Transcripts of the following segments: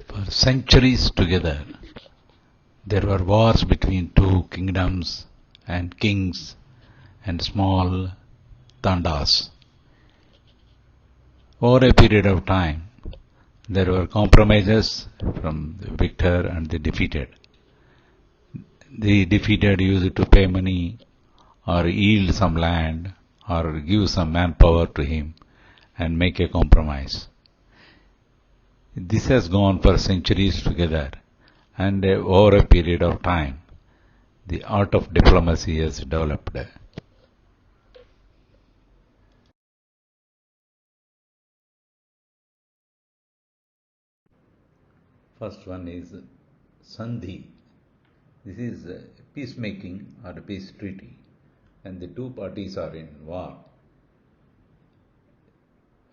For centuries together, there were wars between two kingdoms and kings and small tandas. Over a period of time, there were compromises from the victor and the defeated. The defeated used to pay money or yield some land or give some manpower to him and make a compromise. This has gone for centuries together, and over a period of time, the art of diplomacy has developed. First one is Sandhi. This is peacemaking or a peace treaty. And the two parties are in war.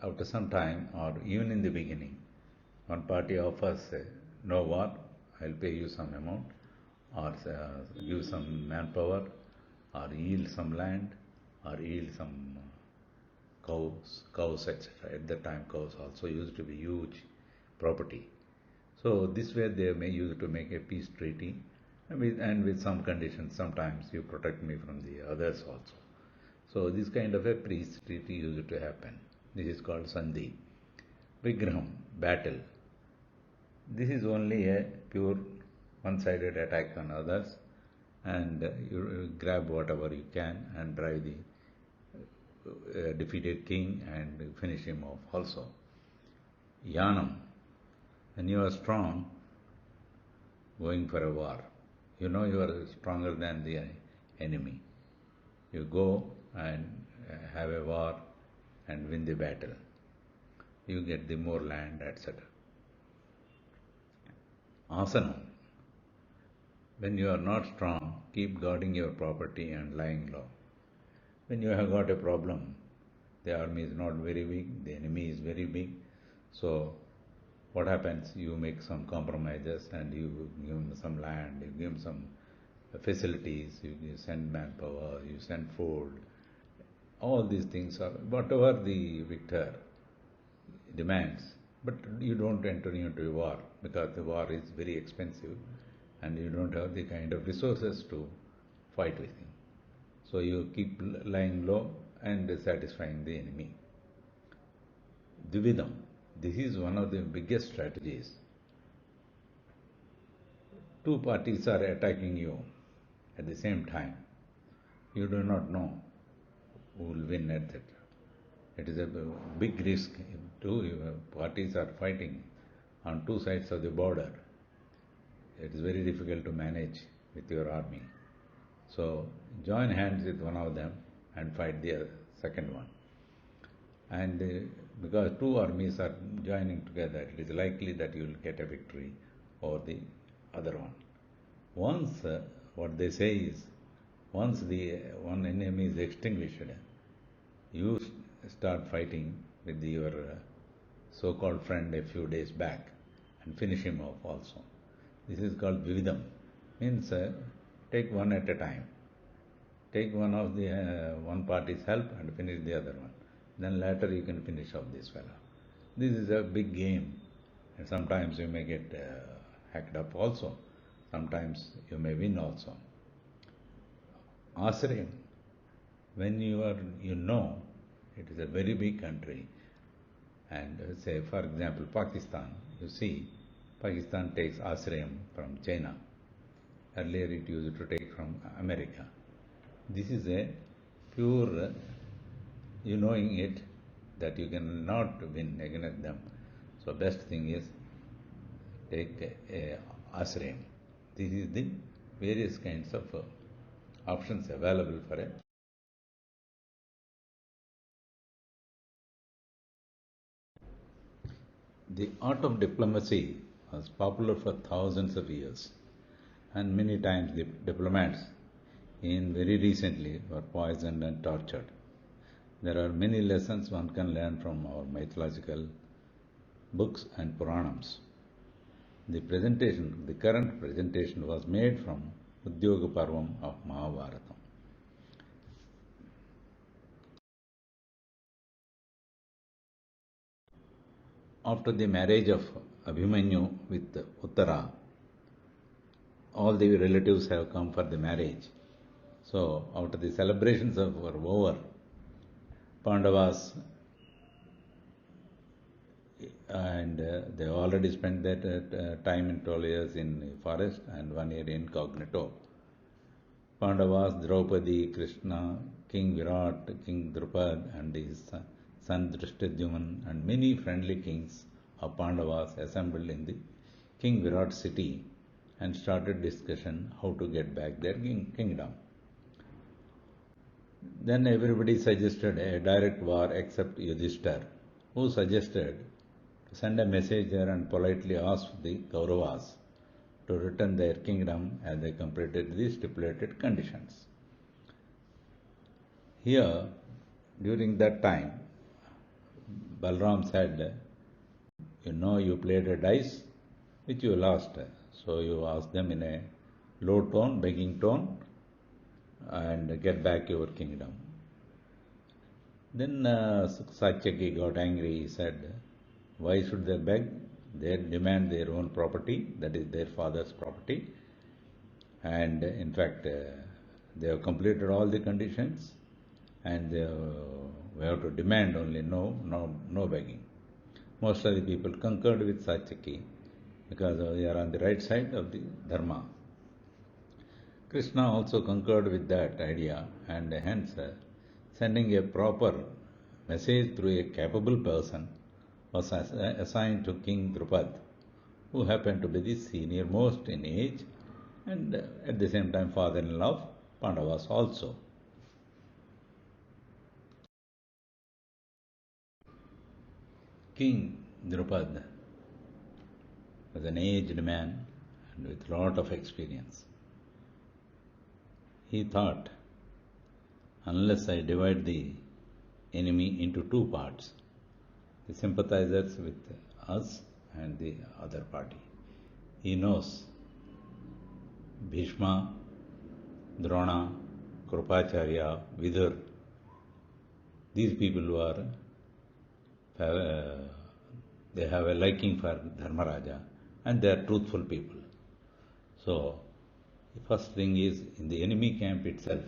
After some time, or even in the beginning, one party offers no war, I'll pay you some amount, or give some manpower, or yield some land, or yield some cows, etc. At that time, cows also used to be huge property. So this way they may use to make a peace treaty, and with some conditions. Sometimes you protect me from the others also. So this kind of a peace treaty used to happen. This is called Sandhi. Vigraham, battle. This is only a pure one-sided attack on others, and you grab whatever you can and drive the defeated king and finish him off also. Yanam. When you are strong, going for a war, you know you are stronger than the enemy. You go and have a war and win the battle. You get the more land, etc. Asanam. When you are not strong, keep guarding your property and lying low. When you have got a problem, the army is not very big, the enemy is very big, so what happens? You make some compromises and you give them some land, you give them some facilities, you send manpower, you send food. All these things are whatever the victor demands, but you don't enter into a war because the war is very expensive and you don't have the kind of resources to fight with him. So you keep lying low and satisfying the enemy. Dividam. This is one of the biggest strategies. Two parties are attacking you at the same time. You do not know who will win, etc. It is a big risk. If two parties are fighting on two sides of the border, it is very difficult to manage with your army. So join hands with one of them and fight the second one. And because two armies are joining together, it is likely that you will get a victory over the other one. Once, what they say is, once the one enemy is extinguished, you start fighting with your so-called friend a few days back and finish him off also. This is called Vividam. Means take one at a time. Take one of the one party's help and finish the other one. Then later you can finish off this fellow. This is a big game, and sometimes you may get hacked up also. Sometimes you may win also. Asrayam. When you know it is a very big country, and say for example Pakistan, you see Pakistan takes Asrayam from China. Earlier it used to take from America. This is a pure, you knowing it, that you cannot win against them. So best thing is take a Asrayam. This is the various kinds of options available for it. The art of diplomacy was popular for thousands of years, and many times the diplomats in very recently were poisoned and tortured. There are many lessons one can learn from our mythological books and Puranams. The current presentation was made from Udyoga Parvam of Mahabharat. after the marriage of Abhimanyu with Uttara, all the relatives have come for the marriage. So after the celebrations were over, Pandavas and they already spent that time in 12 years in the forest and 1 year incognito. Pandavas, Draupadi, Krishna, King Virat, King Drupad and his son Drishtadyuman and many friendly kings of Pandavas assembled in the King Virat city and started discussion how to get back their kingdom. Then everybody suggested a direct war except Yudhishthir, who suggested to send a messenger and politely ask the Kauravas to return their kingdom as they completed the stipulated conditions. Here, during that time, Balram said, you played a dice which you lost. So you asked them in a low tone, begging tone, and get back your kingdom. Then Satyaki got angry. He said, why should they beg? They demand their own property, that is their father's property. And in fact, they have completed all the conditions and we have to demand only no begging. Most of the people concurred with Satyaki because they are on the right side of the Dharma. Krishna also concurred with that idea and hence sending a proper message through a capable person was assigned to King Drupad, who happened to be the senior most in age and at the same time father-in-law of Pandavas also. King Drupad was an aged man and with a lot of experience. He thought, unless I divide the enemy into two parts, the sympathizers with us and the other party. He knows Bhishma, Drona, Krupacharya, Vidur, these people who are, they have a liking for Dharmaraja and they are truthful people. So, the first thing is, in the enemy camp itself,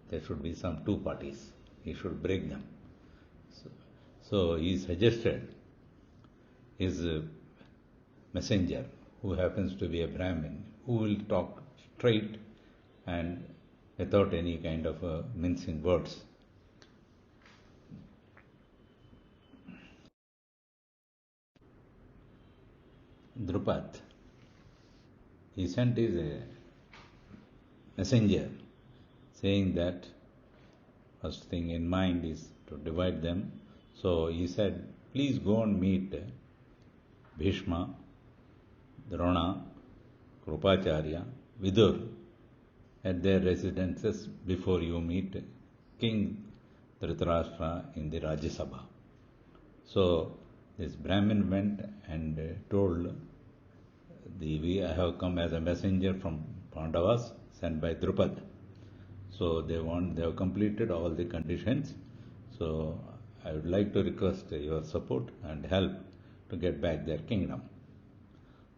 there should be some two parties. He should break them. So he suggested his messenger, who happens to be a Brahmin, who will talk straight and without any kind of mincing words. Drupad, he sent his messenger saying that first thing in mind is to divide them. So he said, please go and meet Bhishma, Drona, Krupacharya, Vidur at their residences before you meet King Dritarashtra in the Rajya Sabha. So this Brahmin went and told, I have come as a messenger from Pandavas sent by Drupad. So they have completed all the conditions. So I would like to request your support and help to get back their kingdom.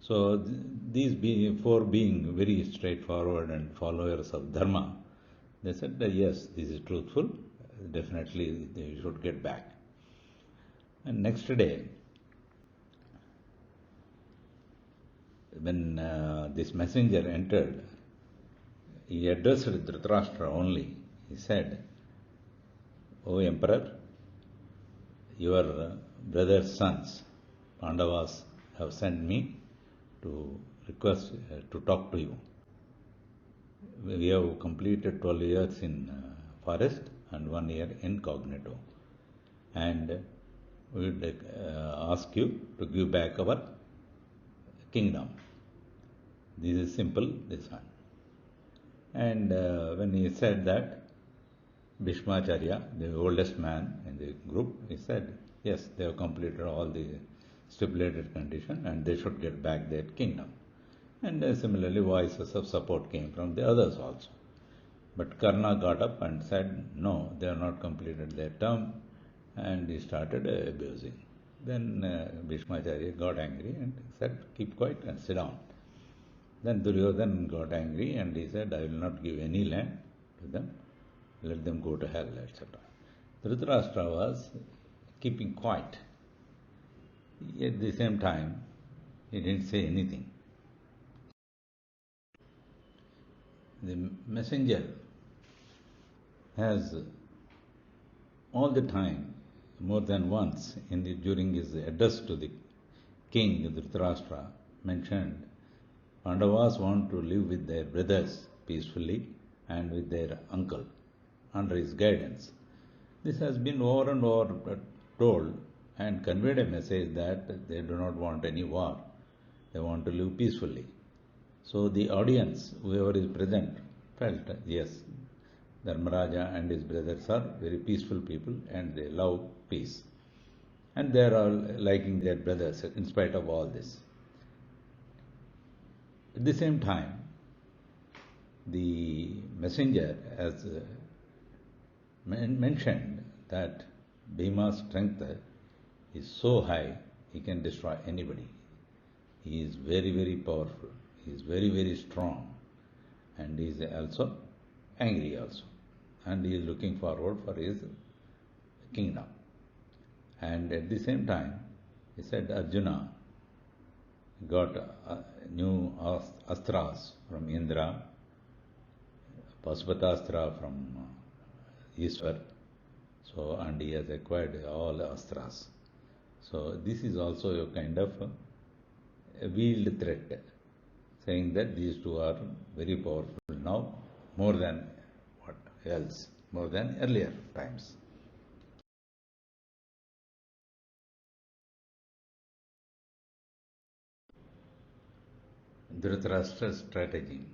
So these four being very straightforward and followers of Dharma, they said that yes, this is truthful, definitely they should get back. And next day, when this messenger entered, he addressed Dhritarashtra only. He said, O Emperor, your brother's sons, Pandavas, have sent me to request to talk to you. We have completed 12 years in forest and 1 year incognito. And we would ask you to give back our kingdom. This is simple, this one. And when he said that, Bhishmacharya, the oldest man in the group, he said, yes, they have completed all the stipulated condition and they should get back their kingdom. And similarly, voices of support came from the others also. But Karna got up and said, no, they have not completed their term, and he started abusing. Then Bhishmacharya got angry and said, keep quiet and sit down. Then Duryodhana got angry and he said, I will not give any land to them, let them go to hell, etc. Dhritarashtra was keeping quiet. At the same time, he didn't say anything. The messenger has all the time, more than once, during his address to the king Dhritarashtra, mentioned Pandavas want to live with their brothers peacefully and with their uncle under his guidance. This has been over and over told and conveyed a message that they do not want any war. They want to live peacefully. So the audience, whoever is present, felt, yes, Dharmaraja and his brothers are very peaceful people and they love peace. And they are all liking their brothers in spite of all this. At the same time, the messenger has mentioned that Bhima's strength is so high, he can destroy anybody. He is very, very powerful. He is very, very strong. And he is also angry also. And he is looking forward for his kingdom. And at the same time, he said Arjuna got new astras from Indra, Pasupatastra from Ishwar. So, and he has acquired all astras. So, this is also a kind of a veiled threat, saying that these two are very powerful now, more than what else, more than earlier times. Dhritarashtra's strategy.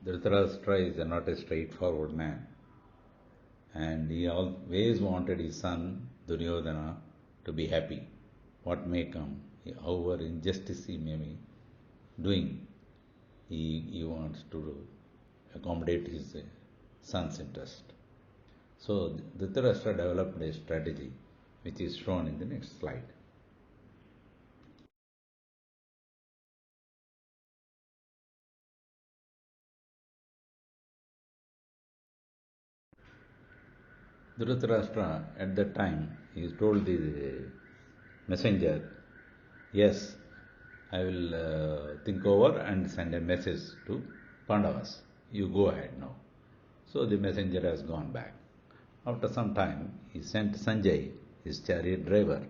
Dhritarashtra is not a straightforward man, and he always wanted his son Duryodhana to be happy, what may come, however injustice he may be doing, he wants to accommodate his son's interest. So Dhritarashtra developed a strategy which is shown in the next slide. Dhritarashtra at that time he told the messenger, yes, I will think over and send a message to Pandavas. You go ahead now. So the messenger has gone back. After some time, he sent Sanjay, his chariot driver,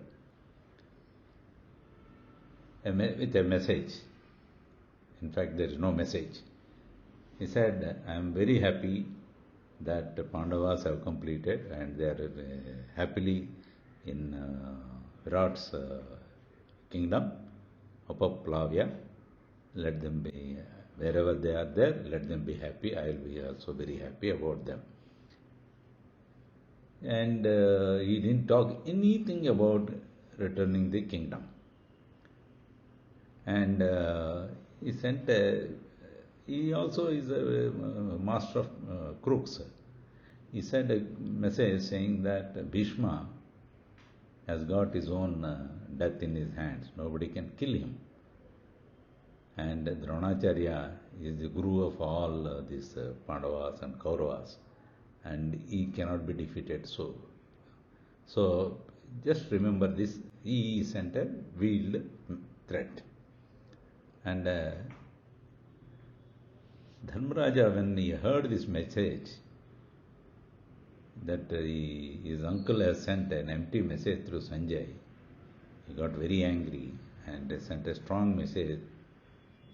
with a message. In fact, there is no message. He said, I am very happy that the Pandavas have completed and they are happily in Virat's kingdom, Upaplavya. Let them be, wherever they are there, let them be happy. I will be also very happy about them. And he didn't talk anything about returning the kingdom. And he sent he also is a master of crooks. He sent a message saying that Bhishma has got his own death in his hands. Nobody can kill him. And Dronacharya is the guru of all these Pandavas and Kauravas. And he cannot be defeated. So just remember this. He sent a veiled threat. And Dharmaraja, when he heard this message, that his uncle has sent an empty message through Sanjay, he got very angry and sent a strong message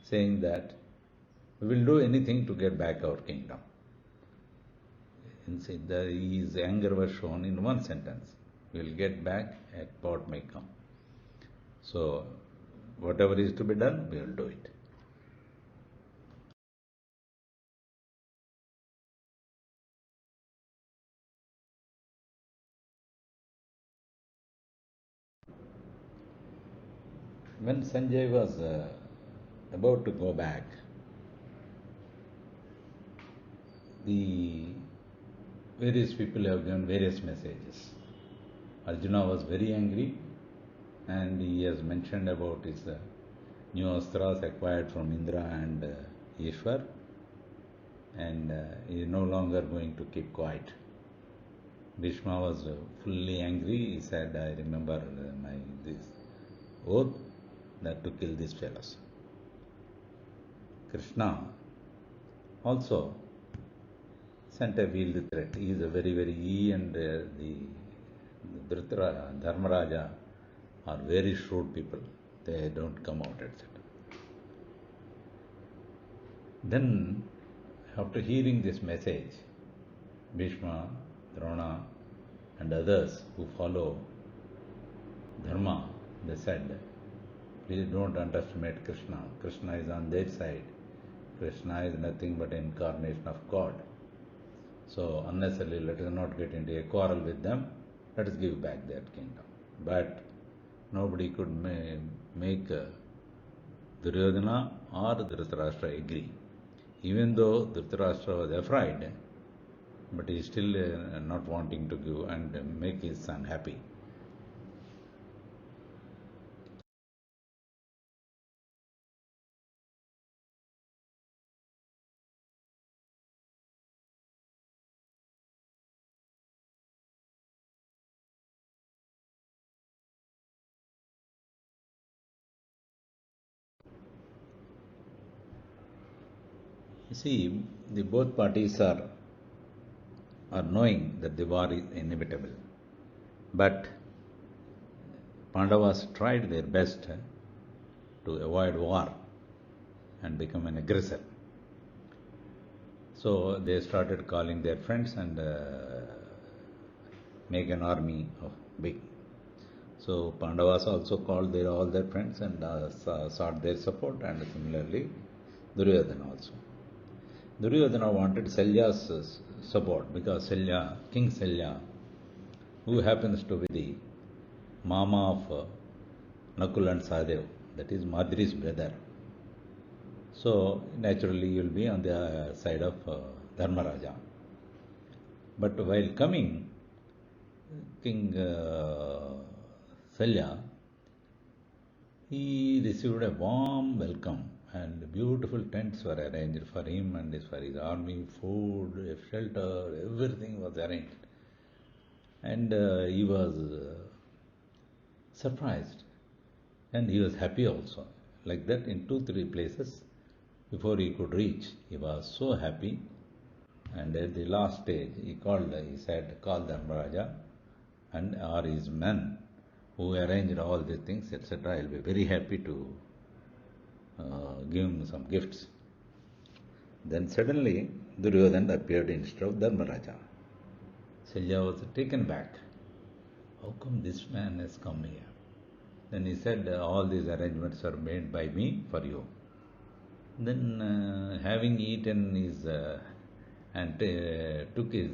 saying that we will do anything to get back our kingdom. His anger was shown in one sentence: we will get back at what may come. So whatever is to be done, we will do it. When Sanjay was about to go back, the various people have given various messages. Arjuna was very angry and he has mentioned about his new astras acquired from Indra and Ishwar, and he is no longer going to keep quiet. Bhishma was fully angry. He said, I remember my this oath that to kill these fellows. Krishna also sent a veiled threat. He is a he and the Dharmaraja are very shrewd people. They don't come out, etc. Then, after hearing this message, Bhishma, Drona, and others who follow Dharma, they said, please don't underestimate Krishna. Krishna is on their side. Krishna is nothing but incarnation of God. So unnecessarily let us not get into a quarrel with them. Let us give back their kingdom. But nobody could make Duryodhana or Dhritarashtra agree. Even though Dhritarashtra was afraid, but he is still not wanting to give and make his son happy. You see, both parties are knowing that the war is inevitable. But Pandavas tried their best to avoid war and become an aggressor. So they started calling their friends and make an army of big. So Pandavas also called all their friends and sought their support, and similarly Duryodhana also. Duryodhana wanted Shalya's support because King Shalya, who happens to be the Mama of Nakul and Sahadev, that is Madri's brother. So naturally you will be on the side of Dharmaraja. But while coming, King Shalya, he received a warm welcome, and beautiful tents were arranged for him and for his army, food, shelter, everything was arranged. And he was surprised, and he was happy also. Like that, in 2-3 places, before he could reach, he was so happy. And at the last stage, he said, call Dharmaraja and or his men who arranged all these things, etc. I will be very happy to give him some gifts. Then suddenly Duryodhana appeared instead of Dharmaraja. Shalya was taken back. How come this man has come here? Then he said, all these arrangements are made by me for you. Then having eaten his and took his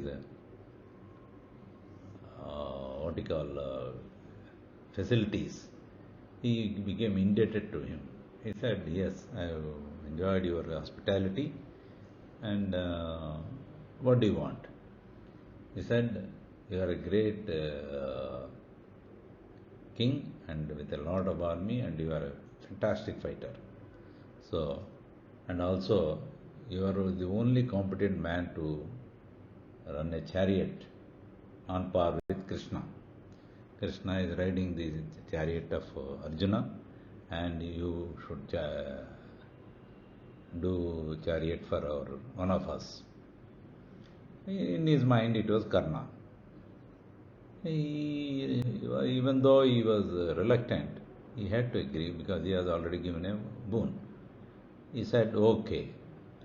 facilities, he became indebted to him. He said, yes, I have enjoyed your hospitality, and what do you want? He said, you are a great king and with a lot of army, and you are a fantastic fighter. So, and also you are the only competent man to run a chariot on par with Krishna. Krishna is riding the chariot of Arjuna, and you should do chariot for one of us. In his mind it was Karna. Even though he was reluctant, he had to agree because he has already given a boon. He said, okay,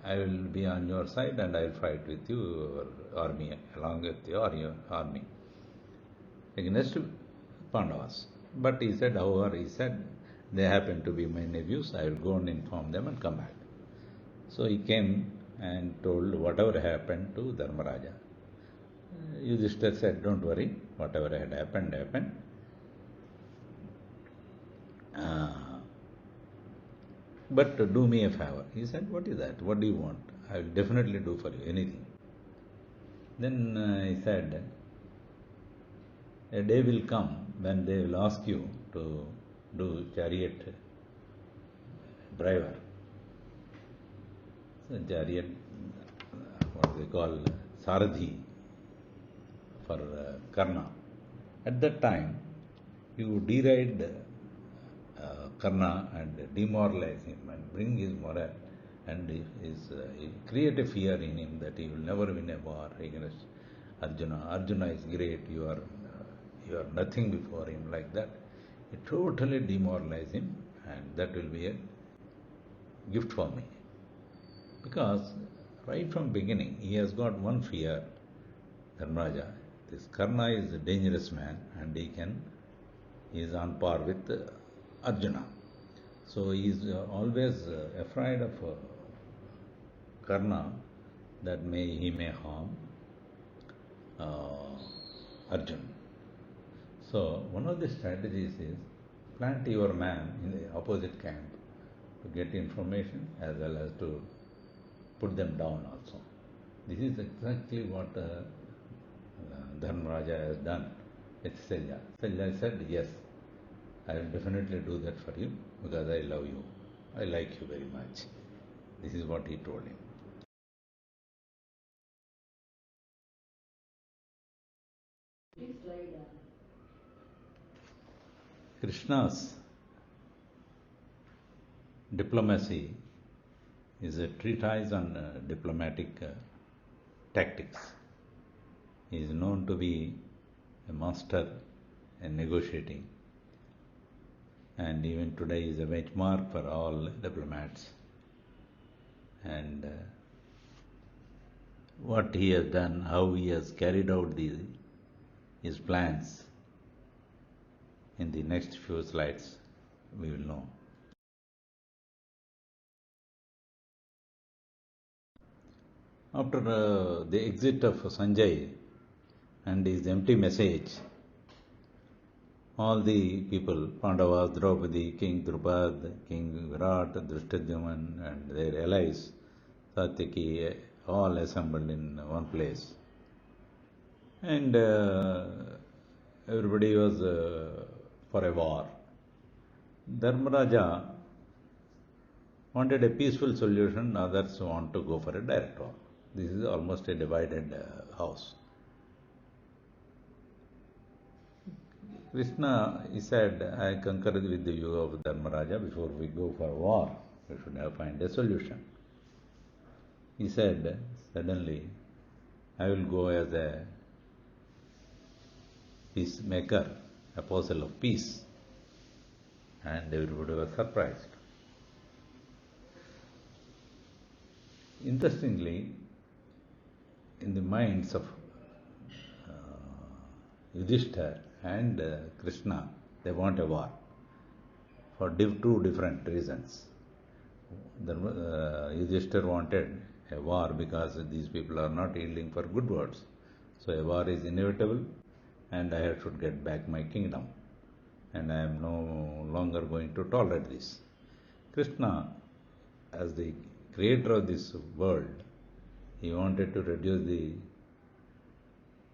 I will be on your side and I will fight with you, your army, along with your army, against Pandavas. But he said, however, they happen to be my nephews, I will go and inform them and come back. So he came and told whatever happened to Dharmaraja. Yudhishthira said, don't worry, whatever had happened, happened. But do me a favor. He said, what is that? What do you want? I will definitely do for you anything. Then he said, A day will come when they will ask you to do chariot driver. So chariot, what they call Saradhi for Karna. At that time, you deride Karna and demoralize him and bring his morale and create a fear in him that he will never win a war against Arjuna. Arjuna is great, you are nothing before him, like that. You totally demoralize him, and that will be a gift for me. Because right from beginning, he has got one fear, Dharmaraja. This Karna is a dangerous man, and he is on par with Arjuna. So he is always afraid of Karna, that he may harm Arjuna. So one of the strategies is plant your man in the opposite camp to get information as well as to put them down also. This is exactly what Dharmaraja has done with Selja. Selja said, yes, I will definitely do that for you because I love you. I like you very much. This is what he told him. Krishna's diplomacy is a treatise on diplomatic tactics. He is known to be a master in negotiating, and even today is a benchmark for all diplomats. And what he has done, how he has carried out his plans, in the next few slides we will know. After the exit of Sanjay and his empty message, all the people, Pandavas, Draupadi, King Drupad, King Virat, Drishtadyuman and their allies, Satyaki, all assembled in one place. And everybody was for a war. Dharmaraja wanted a peaceful solution, others want to go for a direct war. This is almost a divided house. Krishna, he said, I concur with the view of Dharmaraja, before we go for war, we should have find a solution. He said, suddenly, I will go as a peacemaker, apostle of peace. And everybody was surprised. Interestingly, in the minds of Yudhishthira and Krishna, they want a war for two different reasons. Yudhishthira wanted a war because these people are not yielding for good words. So a war is inevitable, and I should get back my kingdom. And I am no longer going to tolerate this. Krishna, as the creator of this world, he wanted to reduce the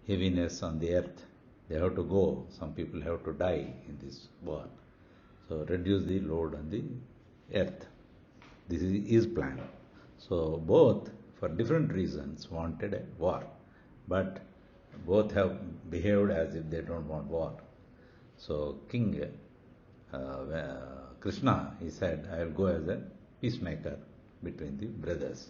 heaviness on the earth. They have to go, some people have to die in this war. So reduce the load on the earth. This is his plan. So both, for different reasons, wanted a war. But both have behaved as if they don't want war. So King Krishna, he said, I will go as a peacemaker between the brothers.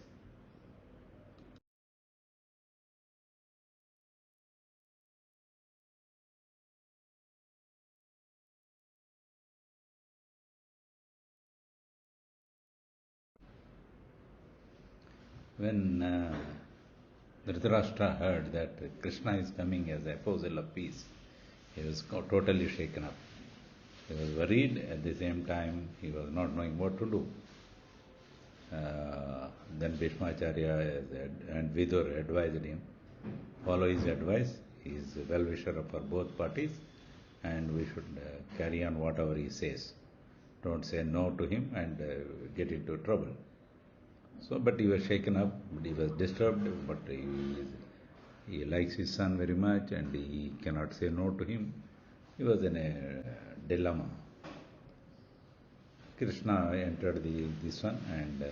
When Dritarashtra heard that Krishna is coming as a apostle of peace, he was totally shaken up. He was worried, at the same time he was not knowing what to do. Then Bhishmacharya and Vidur advised him, follow his advice, he is a well-wisher for both parties, and we should carry on whatever he says. Don't say no to him and get into trouble. So, but he was shaken up, he was disturbed, but he He likes his son very much and he cannot say no to him. He was in a dilemma. Krishna entered this one and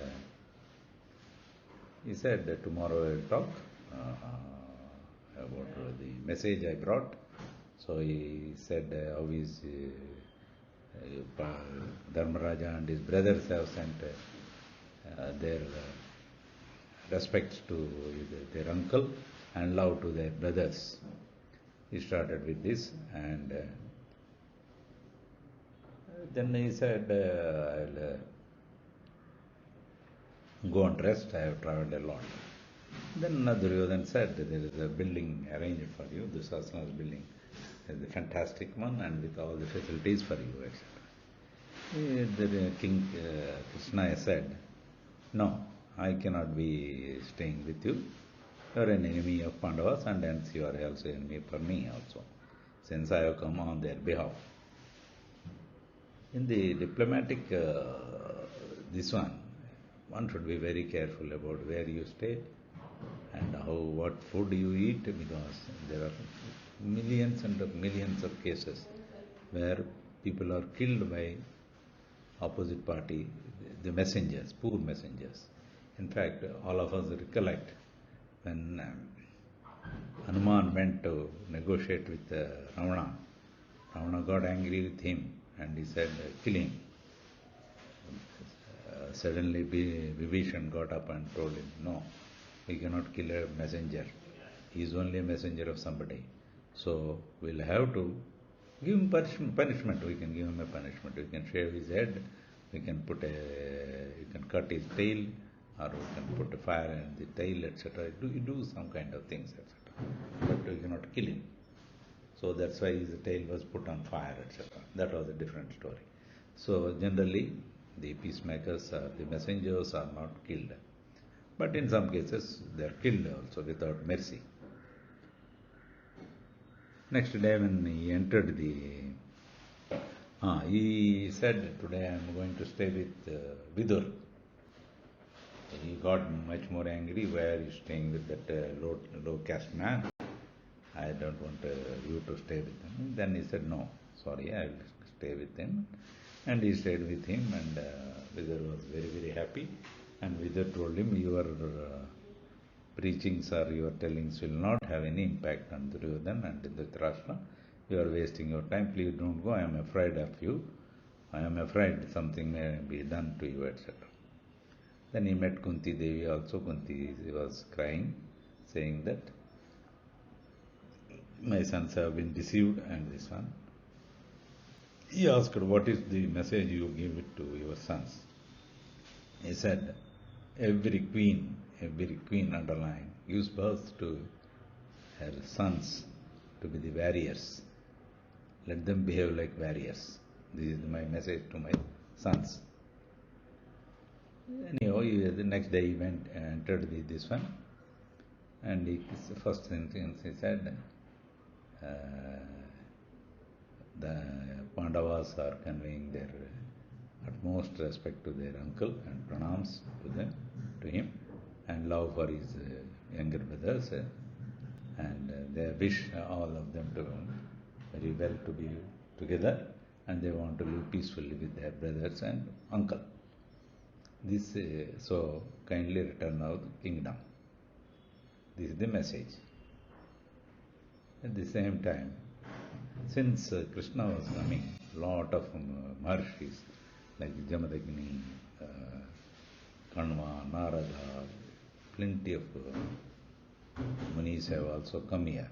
he said that tomorrow I will talk about the message I brought. So he said how is Dharmaraja and his brothers have sent their respects to their uncle and love to their brothers. He started with this and then he said, I'll go and rest, I have travelled a lot. Then Duryodhana said, there is a building arranged for you, Dusasana's building. It's a fantastic one and with all the facilities for you, etc. The King Krishna said, no, I cannot be staying with you. You are an enemy of Pandavas and hence you are also enemy for me also, since I have come on their behalf. In the diplomatic, this one should be very careful about where you stay and what food you eat, because there are millions and millions of cases where people are killed by opposite party, the messengers, poor messengers. In fact, all of us recollect when Hanuman went to negotiate with Ravana. Ravana got angry with him and he said, kill him. Suddenly Vibhishan got up and told him, no, we cannot kill a messenger. He is only a messenger of somebody. So we'll have to give him punishment. We can give him a punishment. We can shave his head, we can you can cut his tail, or we can put a fire in the tail, etc. You do some kind of things, etc. But we cannot kill him. So that's why his tail was put on fire, etc. That was a different story. So generally, the peacemakers, the messengers are not killed. But in some cases, they are killed also without mercy. Next day when he entered he said, today I am going to stay with Vidur. He got much more angry, why are you staying with that low caste man? I don't want you to stay with him. Then he said, no, sorry, I will stay with him. And he stayed with him and Vidur was very, very happy. And Vidur told him, your preachings or your tellings will not have any impact on Duryodhana and Dritarashtra. You are wasting your time, please don't go, I am afraid of you. I am afraid something may be done to you, etc. Then he met Kunti Devi also. Kunti was crying, saying that my sons have been deceived and this one. He asked, what is the message you give it to your sons? He said, every queen underlying gives birth to her sons to be the warriors. Let them behave like warriors. This is my message to my sons. Anyhow, the next day he entered this one, and the first sentence he said, the Pandavas are conveying their utmost respect to their uncle and pranams to him, and love for his younger brothers, and they wish all of them to very well to be together, and they want to live peacefully with their brothers and uncle. This so kindly return now the kingdom. This is the message. At the same time, since Krishna was coming, lot of Maharshis like Jamadagni, Kanva, Narada, plenty of Munis have also come here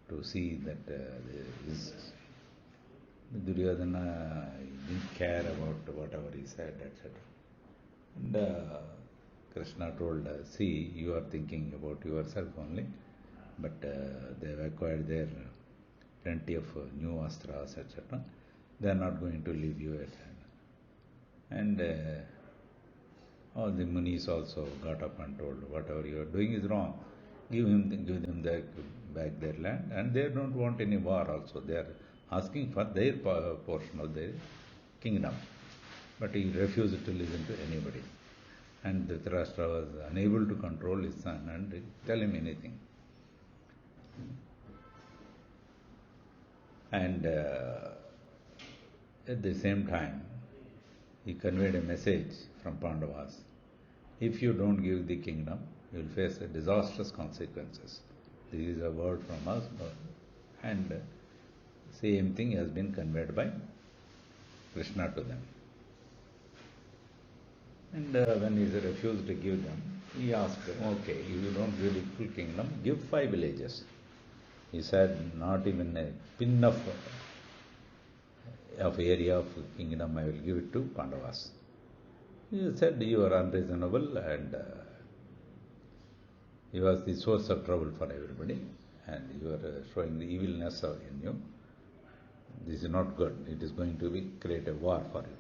to see that Duryodhana didn't care about whatever he said, etc. And Krishna told, see, you are thinking about yourself only, but they have acquired their plenty of new astras, etc. They are not going to leave you, etc. And all the Munis also got up and told, whatever you are doing is wrong. Give them back their land, and they don't want any war also. They are asking for their portion of their kingdom. But he refused to listen to anybody. And Dritarashtra was unable to control his son and tell him anything. And at the same time, he conveyed a message from Pandavas. If you don't give the kingdom, you will face disastrous consequences. This is a word from us, and same thing has been conveyed by Krishna to them. And when he refused to give them, he asked, okay, if you don't give the full kingdom, give 5 villages. He said, not even a pin of area of kingdom I will give it to Pandavas. He said, you are unreasonable, and he was the source of trouble for everybody, and you are showing the evilness in you. This is not good. It is going to create a war for you.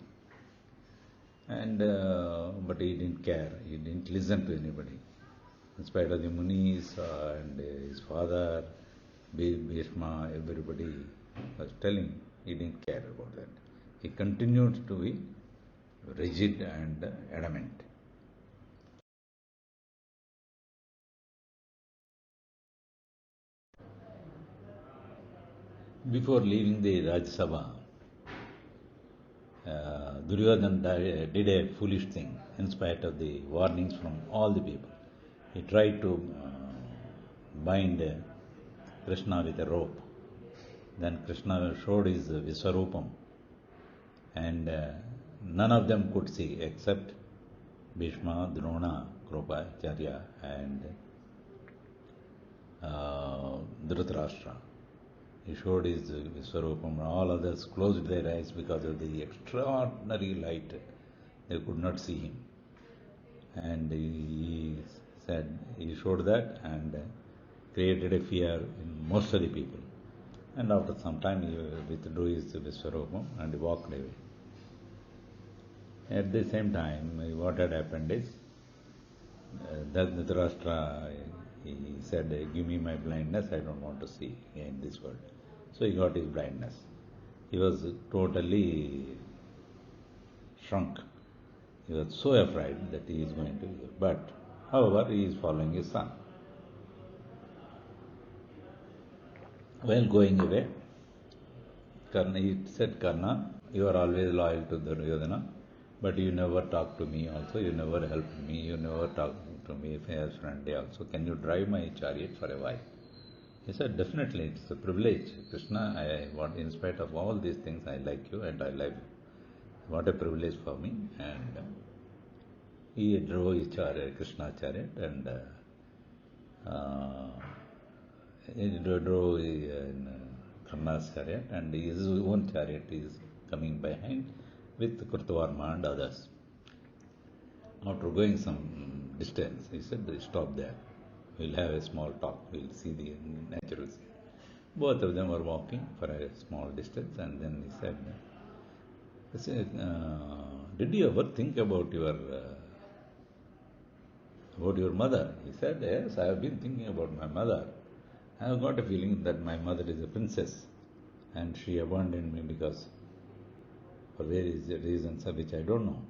And but he didn't care. He didn't listen to anybody. In spite of the Munis and his father, Bhishma, everybody was telling, he didn't care about that. He continued to be rigid and adamant. Before leaving the Rajya Sabha, Duryodhana did a foolish thing in spite of the warnings from all the people. He tried to bind Krishna with a rope. Then Krishna showed his Viswarupam, and none of them could see except Bhishma, Drona, Kropacharya, and Dritarashtra. He showed his Viswarupam. All others closed their eyes because of the extraordinary light. They could not see him. And he said, he showed that and created a fear in most of the people. And after some time, he withdrew his Viswarupam and walked away. At the same time, what had happened is, Dritarashtra, he said, give me my blindness, I don't want to see in this world. So he got his blindness. He was totally shrunk. He was so afraid that he is going to. But, however, he is following his son. While going away, he said, Karna, you are always loyal to Duryodhana, but you never talk to me also, you never help me, you never talk to me as friendly also. Can you drive my chariot for a while? He said, definitely, it's a privilege. Krishna, in spite of all these things, I like you and I love you. What a privilege for me. And he drove his chariot, Krishna chariot, and he drove Karna's chariot, and his own chariot is coming behind with Kurtavarma and others. After going some distance, he said, stop there. We'll have a small talk. We'll see the natural scene. Both of them were walking for a small distance, and then he said, did you ever think about your mother? He said, yes, I have been thinking about my mother. I have got a feeling that my mother is a princess, and she abandoned me because for various reasons which I don't know.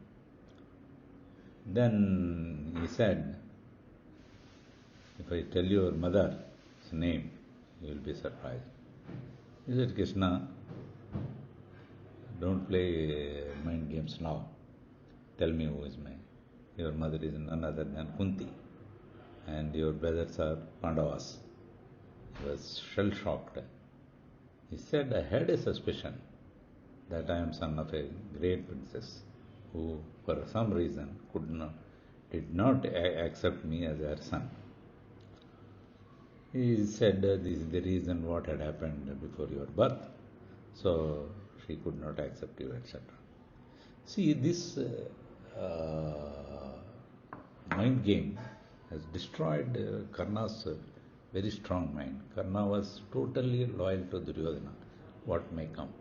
Then he said, if I tell your mother's name, you will be surprised. He said, Krishna, don't play mind games now. Tell me who is your mother is none other than Kunti, and your brothers are Pandavas. He was shell-shocked. He said, I had a suspicion that I am son of a great princess who, for some reason, did not accept me as her son. He said, this is the reason what had happened before your birth, so she could not accept you, etc. See, this mind game has destroyed Karna's very strong mind. Karna was totally loyal to Duryodhana, what may come.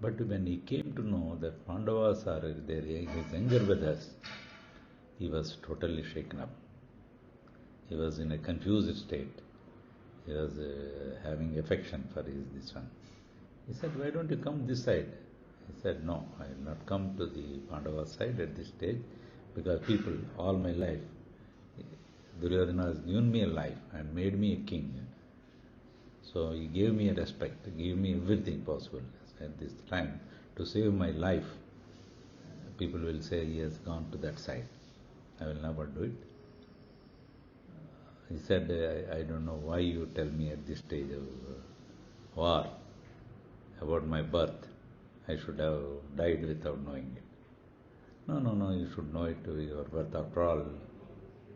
But when he came to know that Pandavas are his younger brothers, he was totally shaken up. He was in a confused state. He was having affection for this one. He said, why don't you come this side? He said, no, I will not come to the Pandava side at this stage, because people, all my life, Duryodhana has given me a life and made me a king. So he gave me a respect, gave me everything possible at this time to save my life. People will say he has gone to that side. I will never do it. He said, I don't know why you tell me at this stage of war about my birth. I should have died without knowing it. No, you should know it, your birth. After all,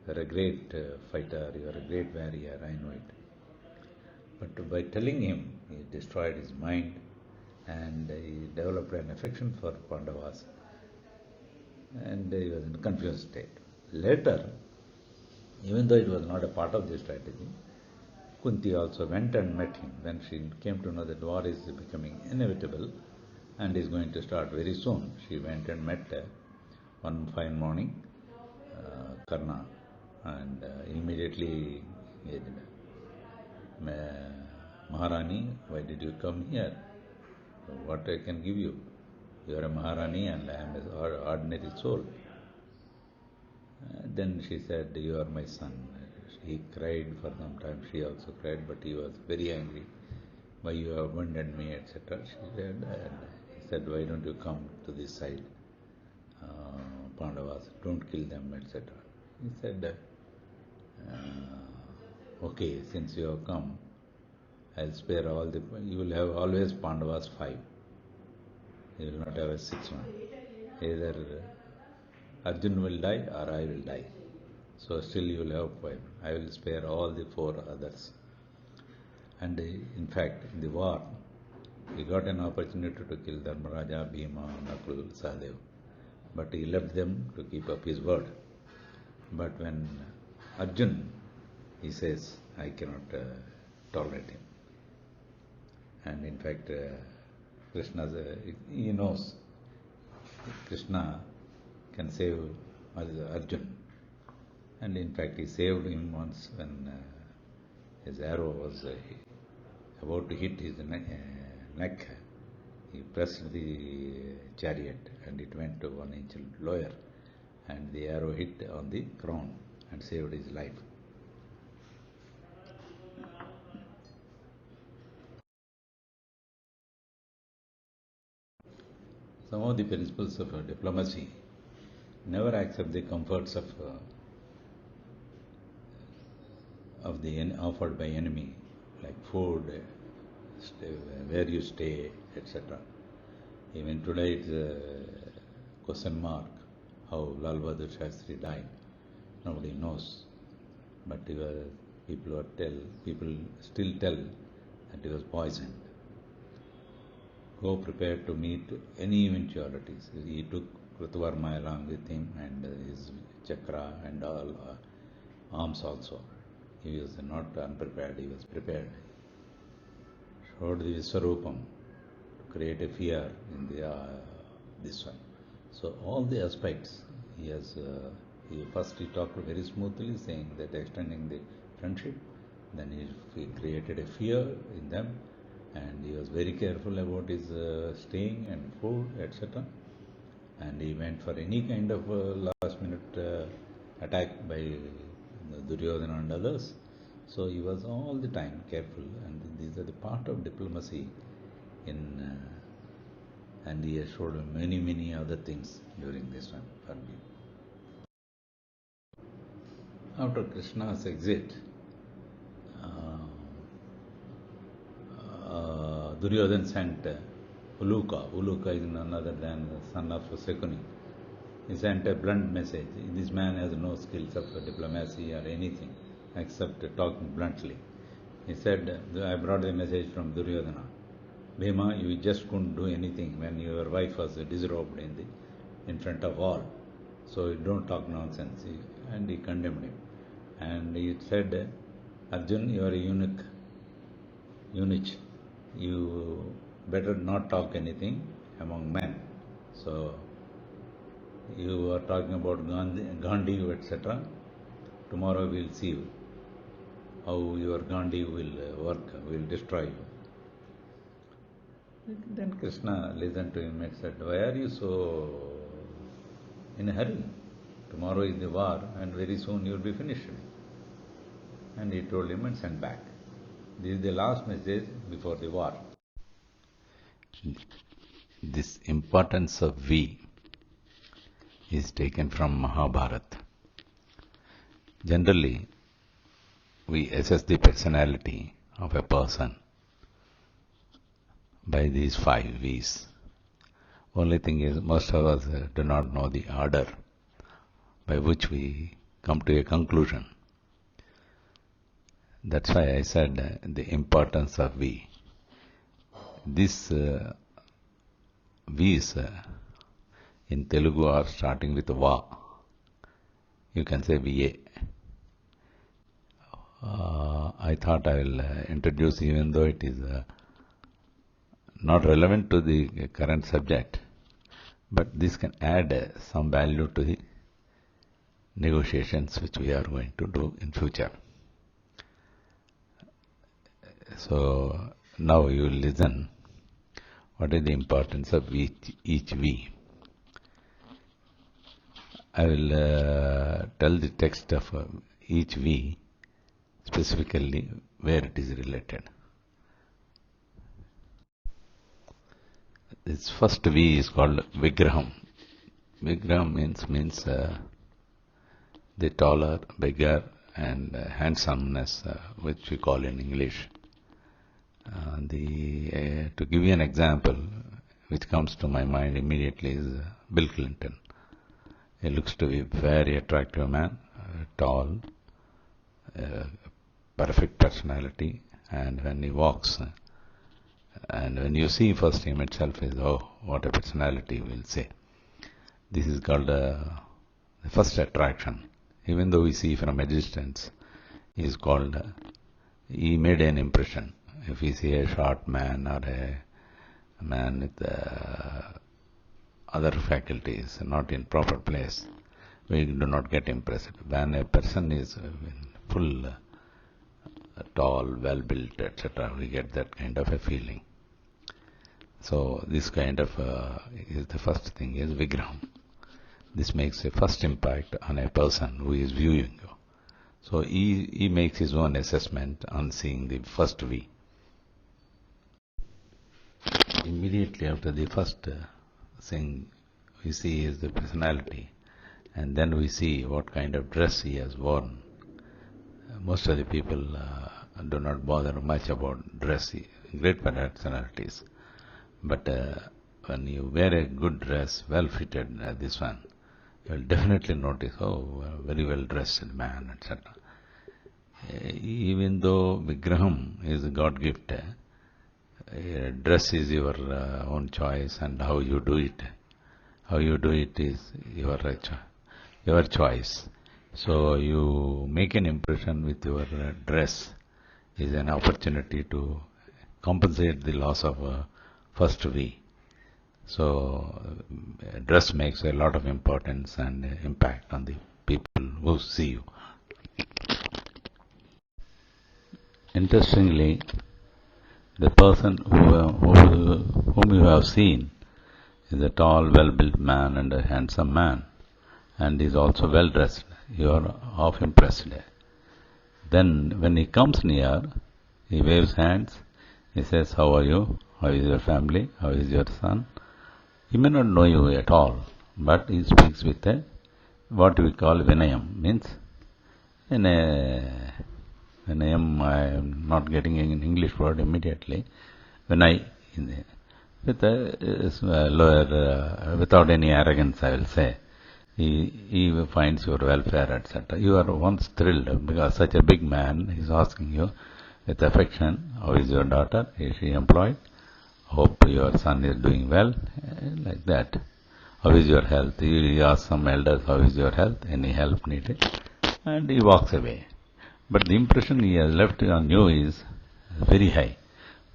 you are a great fighter, you are a great warrior, I know it. But by telling him, he destroyed his mind and he developed an affection for Pandavas, and he was in a confused state. Later, even though it was not a part of the strategy, Kunti also went and met him when she came to know that war is becoming inevitable and is going to start very soon. She went and met one fine morning Karna, and immediately Maharani, why did you come here? What I can give you? You are a Maharani and I am an ordinary soul. Then she said, you are my son. He cried for some time. She also cried, but he was very angry. Why you have abandoned me, etc. She said, and he said, why don't you come to this side, Pandavas? Don't kill them, etc. He said, okay, since you have come, I'll spare all the. You will have always Pandavas 5. You will not have a 6th one. Either Arjun will die or I will die. So still you will have 5. I will spare all the 4 others. And in fact, in the war, he got an opportunity to kill Dharmaraja, Bhima, Nakul, Sahadev. But he left them to keep up his word. But when Arjun, he says, I cannot tolerate him. And in fact, Krishna, he knows Krishna can save Arjun. And in fact, he saved him once when his arrow was about to hit his neck. He pressed the chariot and it went to 1 inch lower, and the arrow hit on the crown and saved his life. Some of the principles of diplomacy: never accept the comforts of the offered by enemy, like food, where you stay, etc. Even today it's a question mark how Lal Bahadur Shastri died. Nobody knows, but people still tell that he was poisoned. Go prepared to meet any eventualities. He took Krutavarma along with him and his chakra and all arms also. He was not unprepared, he was prepared. Showed the Viswarupam to create a fear in this one. So all the aspects he has. He talked very smoothly, saying that extending the friendship. Then he created a fear in them, and he was very careful about his staying and food, etc. And he went for any kind of last-minute attack by Duryodhana and others. So he was all the time careful, and these are the part of diplomacy. And he has showed many other things during this one for me. After Krishna's exit, Duryodhana sent Uluka. Uluka is none other than the son of Sekuni. He sent a blunt message. This man has no skills of diplomacy or anything except talking bluntly. He said, I brought a message from Duryodhana. Bhima, you just couldn't do anything when your wife was disrobed in front of all. So don't talk nonsense. And he condemned him. And he said, Arjun, you are a eunuch. You better not talk anything among men. So you are talking about Gandhi, etc. Tomorrow we will see how your Gandhi will work, will destroy you. Then Krishna listened to him and said, why are you so in a hurry? Tomorrow is the war and very soon you will be finished. And he told him and sent back. This is the last message before the war. This importance of we is taken from Mahabharat. Generally, we assess the personality of a person by these 5 V's. Only thing is, most of us do not know the order by which we come to a conclusion. That's why I said the importance of we. These V's in Telugu are starting with Va. You can say VA. I thought I will introduce, even though it is not relevant to the current subject, but this can add some value to the negotiations which we are going to do in future. So now you will listen what is the importance of each V. I will tell the text of each V, specifically where it is related. This first V is called Vigraham. Vigraham means the taller, bigger and handsomeness, which we call in English. To give you an example, which comes to my mind immediately, is Bill Clinton. He looks to be a very attractive man, tall, perfect personality, and when he walks, and when you see first him itself is, oh, what a personality, we'll say. This is called the first attraction. Even though we see from a distance, he made an impression. If we see a short man or a man with other faculties not in proper place, we do not get impressed. When a person is full, tall, well-built, etc., we get that kind of a feeling. So this kind of is the first thing, is Vigraham. This makes a first impact on a person who is viewing you. So he makes his own assessment on seeing the first V. Immediately after the first thing we see is the personality, and then we see what kind of dress he has worn. Most of the people do not bother much about dress, great personalities. But when you wear a good dress, well fitted, this one, you will definitely notice, oh, very well dressed man, etc. Even though Vigraham is a God gift, dress is your own choice, and how you do it is your choice. So you make an impression with your dress is an opportunity to compensate the loss of first V. So dress makes a lot of importance and impact on the people who see you. Interestingly, the person whom you have seen is a tall, well-built man and a handsome man, and is also well-dressed. You are half impressed. Then when he comes near, he waves hands, he says, how are you? How is your family? How is your son? He may not know you at all, but he speaks with what we call Vinayam. Means, Vinayam, I am not getting an English word immediately. With a lower, without any arrogance, I will say. He finds your welfare, etc. You are once thrilled because such a big man is asking you with affection, how is your daughter? Is she employed? Hope your son is doing well, like that. How is your health? He asks some elders, how is your health? Any help needed? And he walks away. But the impression he has left on you is very high.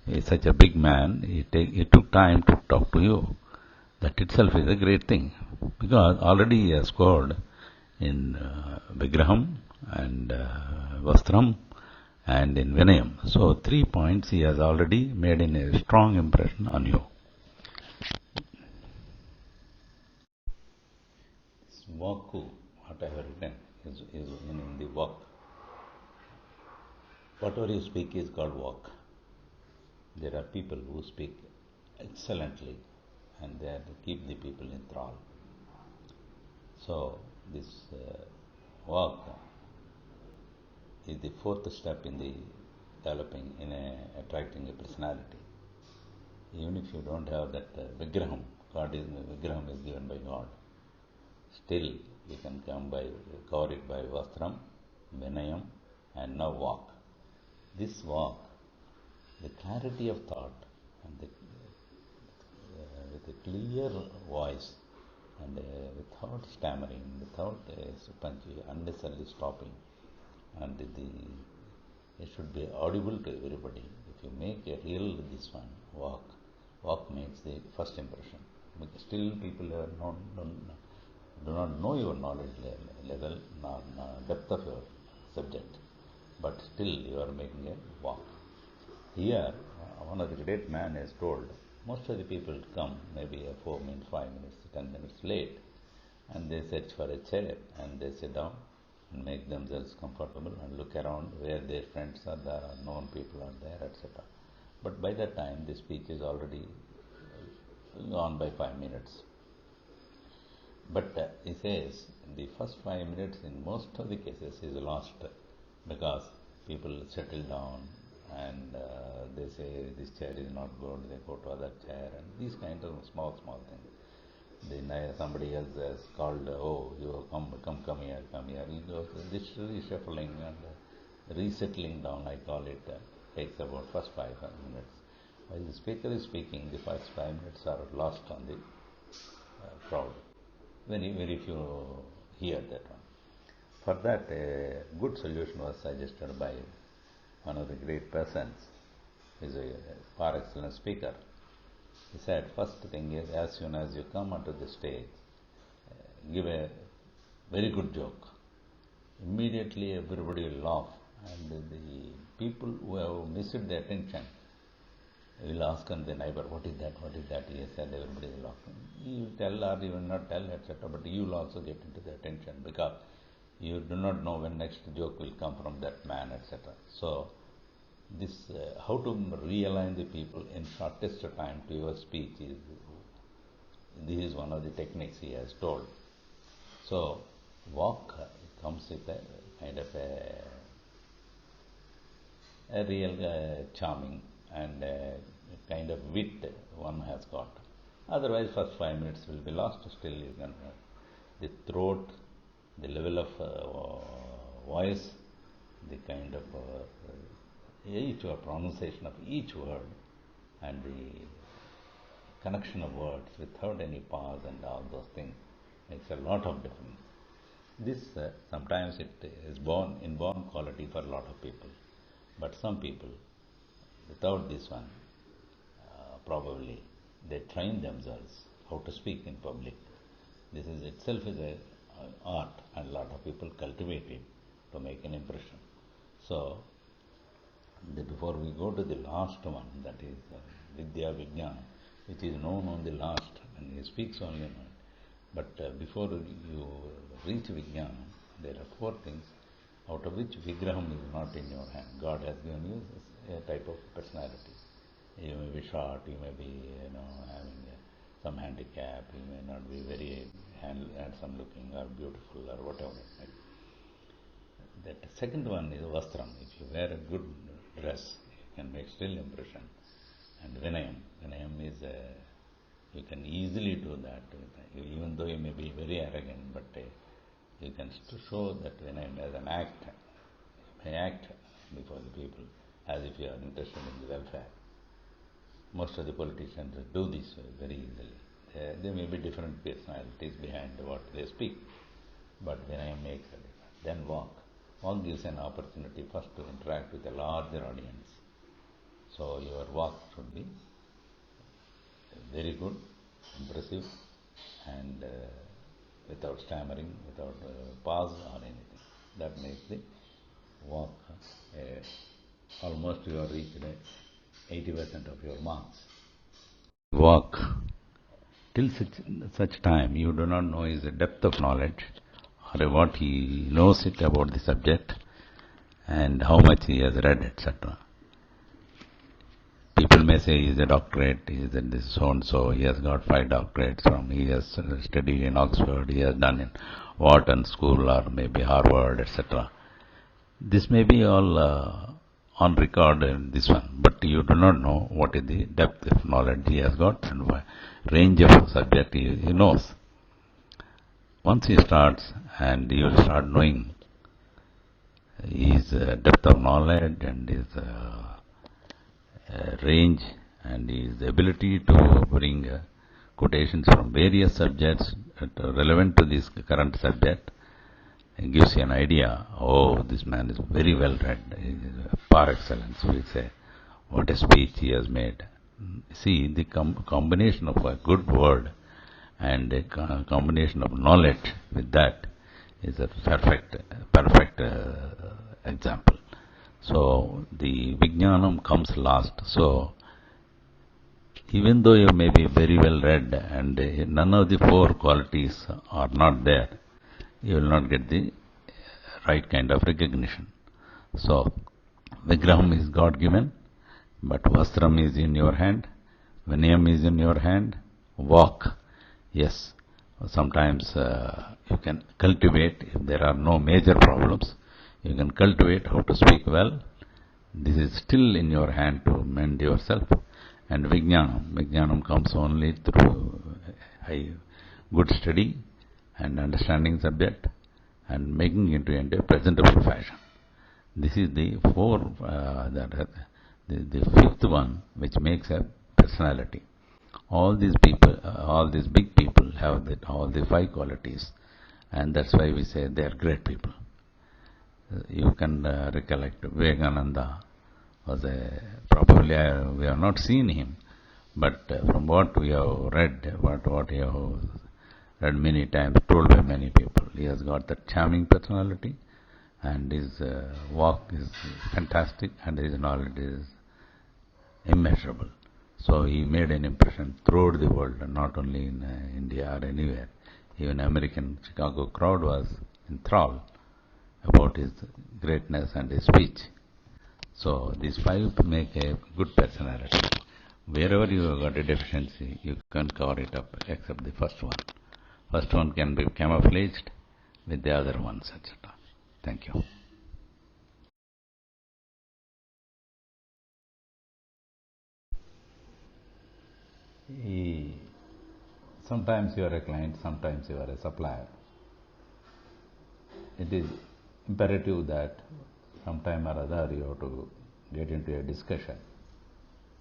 He is such a big man, he took time to talk to you. That itself is a great thing, because already he has scored in Vigraham and Vastram and in Vinayam. So 3 points he has already made in a strong impression on you. Vaku, what I have written, is in the Vak. Whatever you speak is called walk. There are people who speak excellently and they keep the people in thrall. So this walk is the fourth step in the developing, in attracting a personality. Even if you don't have that vigraham, vigraham is given by God. Still, you can cover it by vastram, vinayam, and now walk. This walk, the clarity of thought, and with a clear voice, and without stammering, without unnecessarily stopping, and it should be audible to everybody. If you make a real this one walk makes the first impression. But still, people do not know your knowledge level, nor depth of your subject, but still you are making a walk. Here, one of the great man has told, most of the people come maybe 4 minutes, 5 minutes, 10 minutes late, and they search for a chair and they sit down and make themselves comfortable and look around where their friends are there, or known people are there, etc. But by that time, the speech is already gone by 5 minutes. But he says the first 5 minutes in most of the cases is lost because people settle down and they say this chair is not good, they go to other chair, and these kind of small things. Then somebody else has called, oh, you come here. He goes, this reshuffling and resettling down, I call it, takes about first 5 minutes. While the speaker is speaking, the first 5 minutes are lost on the crowd. Very few hear that one. For that, a good solution was suggested by one of the great persons, who is a par excellence speaker. He said, first thing is, as soon as you come onto the stage, give a very good joke. Immediately everybody will laugh, and the people who have missed the attention will ask on the neighbor, what is that? He said, everybody will laugh. You will tell or you will not tell, etc. But you will also get into the attention because you do not know when next joke will come from that man, etc. So, this how to realign the people in shortest time to your speech this is one of the techniques he has told. So, walk comes with a kind of a real charming and kind of wit one has got. Otherwise, first 5 minutes will be lost. Still, you can the throat, the level of voice, the kind of each pronunciation of each word, and the connection of words without any pause and all those things makes a lot of difference. This sometimes it is inborn quality for a lot of people, but some people without this one probably they train themselves how to speak in public. This is itself is a art, and a lot of people cultivate it to make an impression. So, before we go to the last one, that is Vidya Vijnana, which is known on the last, and he speaks only on it. But before you reach Vijnana, there are 4 things, out of which Vigraham is not in your hand. God has given you a type of personality. You may be short, you may be having some handicap, you may not be very handsome looking or beautiful or whatever. That second one is vastram. If you wear a good dress, you can make still impression. And vinayam. Vinayam is you can easily do that, even though you may be very arrogant, but you can show that vinayam as an act. You may act before the people as if you are interested in the welfare. Most of the politicians do this very easily. There may be different personalities behind what they speak, but vinayam makes a difference. Then walk. Walk gives an opportunity first to interact with a larger audience. So your walk should be very good, impressive, and without stammering, without pause or anything. That makes the walk almost you have reached 80% of your marks. Walk till such time you do not know his depth of knowledge or what he knows it about the subject, and how much he has read, etc. People may say he is a doctorate, he is a this so-and-so, he has got 5 doctorates he has studied in Oxford, he has done in Wharton School or maybe Harvard, etc. This may be all on record in this one, but you do not know what is the depth of knowledge he has got and range of subject he knows. Once he starts, and you will start knowing his depth of knowledge and his range and his ability to bring quotations from various subjects relevant to this current subject. It gives you an idea, oh, this man is very well read, he is par excellence, we say. What a speech he has made. See, the combination of a good word and a combination of knowledge with that is a perfect example. So, the Vijnanam comes last. So, even though you may be very well read and none of the 4 qualities are not there, you will not get the right kind of recognition. So, Vigraham is God given, but Vastram is in your hand, Vinayam is in your hand, walk, yes, sometimes you can cultivate, if there are no major problems, you can cultivate how to speak well. This is still in your hand to mend yourself. And Vijnanam comes only through good study and understanding subject and making it into a presentable fashion. This is the fifth one which makes a personality. All these people, all these big people have all the 5 qualities, and that's why we say they are great people. You can recollect Vivekananda was probably we have not seen him, but from what we have read, what we have read many times, told by many people, he has got that charming personality, and his walk is fantastic, and his knowledge is immeasurable. So he made an impression throughout the world, not only in India or anywhere. Even American Chicago crowd was enthralled about his greatness and his speech. So these 5 make a good personality. Wherever you have got a deficiency, you can cover it up, except the first one. First one can be camouflaged with the other ones, etc. Thank you. Sometimes you are a client, sometimes you are a supplier. It is imperative that sometime or other you have to get into a discussion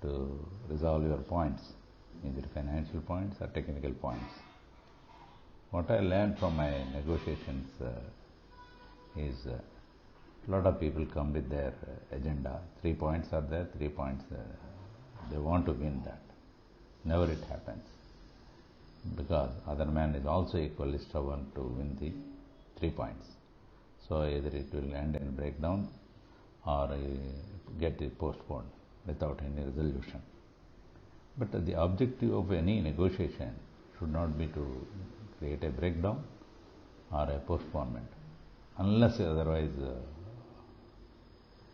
to resolve your points, either financial points or technical points. What I learned from my negotiations is a lot of people come with their agenda. 3 points are there, 3 points they want to win that. Never it happens, because other man is also equally stubborn to win the 3 points. So either it will end in breakdown or get it postponed without any resolution. But the objective of any negotiation should not be to create a breakdown or a postponement, unless otherwise